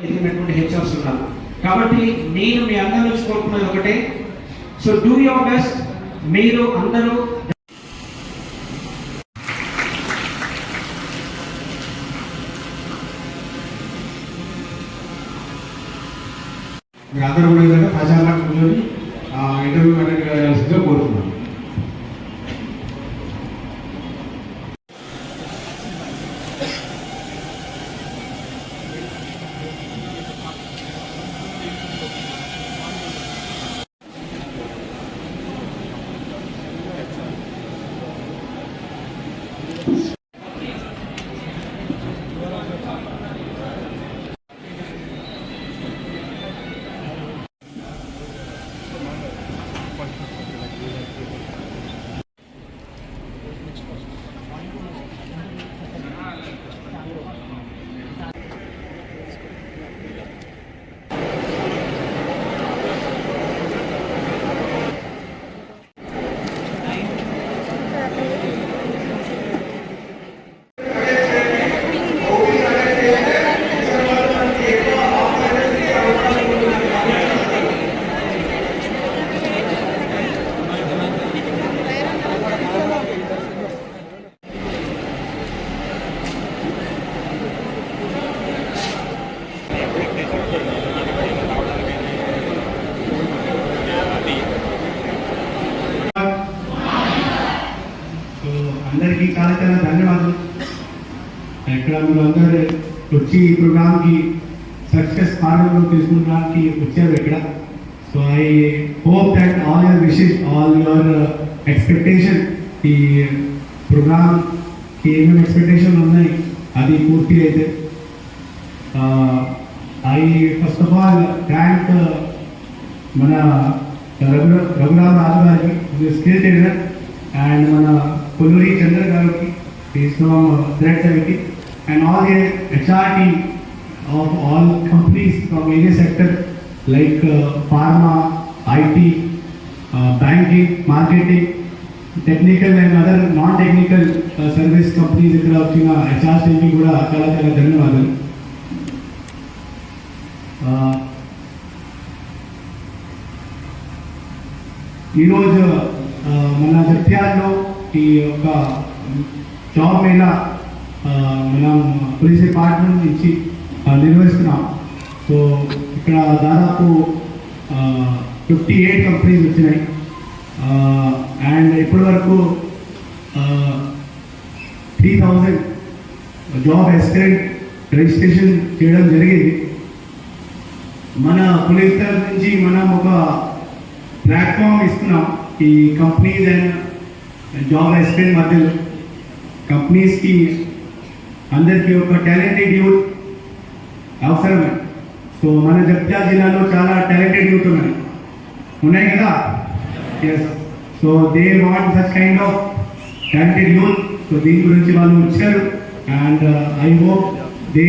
ఎదిగినటువంటి HRs ఉన్నారు. కాబట్టి నేను మీ అందరి నుంచి కోరుకున్నది ఒకటే, సో డూ యువర్ బెస్ట్. మీరు అందరూ మీరందరూ కూడా ఏంటంటే ప్రజాల్లో కూర్చొని ఇంటర్వ్యూ అటెండ్ చేయాల్సిందిగా కోరుతున్నాను. అందరికీ చాలా చాలా ధన్యవాదాలు. ఇక్కడ మీరు అందరూ వచ్చి ఈ ప్రోగ్రామ్కి సక్సెస్ పార్ట్నర్లో తీసుకున్నానికి వచ్చారు ఇక్కడ. So I hope that all your wishes, all your expectation, ఈ ప్రోగ్రామ్కి ఏమేమి ఎక్స్పెక్టేషన్ ఉన్నాయి అది పూర్తి అయితే I first of all thank మన రఘురామ్ రాజు గారికి, స్కిల్ ట్రైనర్, అండ్ మన Puluri Chandra Garuki, he is from Thread Committee, and all the HR team of all companies from various sectors like pharma, IT, banking, marketing, technical and other non-technical service companies ikkada vachina HR team ki kuda chala chala ధన్యవాదాలు. ఈరోజు మన జగిత్యాలలో ఈ యొక్క job Mela మనం police department నుంచి నిర్వహిస్తున్నాం. So ఇక్కడ దాదాపు 58 కంపెనీస్ వచ్చినాయి, అండ్ ఇప్పటి వరకు 3000 జాబ్ ఎస్పిరెంట్ రిజిస్ట్రేషన్ చేయడం జరిగింది. మన పోలీస్ తరఫు నుంచి మనం ఒక ప్లాట్ఫామ్ ఇస్తున్నాం ఈ కంపెనీస్ అండ్ జాబ్ ఎస్పిరెంట్ మధ్యలో. కంపెనీస్కి అందరికీ ఒక టాలెంటెడ్ యూత్ అవసరమే. సో మన జగిత్యాల జిల్లాలో చాలా టాలెంటెడ్ యూత్ ఉన్నాయి కదా. Yes, so they want such kind of talented youth. సో దీని గురించి వాళ్ళు వచ్చారు, and I hope they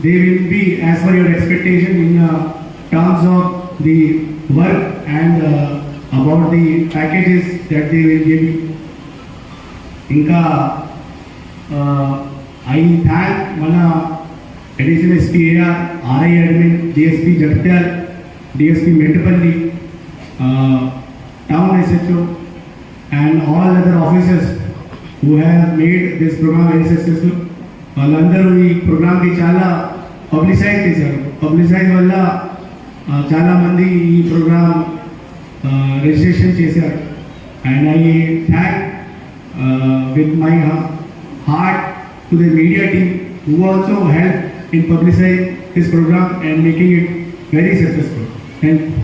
will be as per your expectation in terms of the work and about the packages that they will give you. Inka I thank mana additional SP AR, RI admin, DSP Jagtyal, DSP Metapalli, town SHO, and all other officers who have made this program very successful. వాళ్ళందరూ ఈ ప్రోగ్రామ్కి చాలా publicise చేశారు. Publicise వల్ల చాలామంది ఈ programme registration చేశారు. And I thank with my heart to the media team who also helped in publicizing this program and making it very successful. Thank you.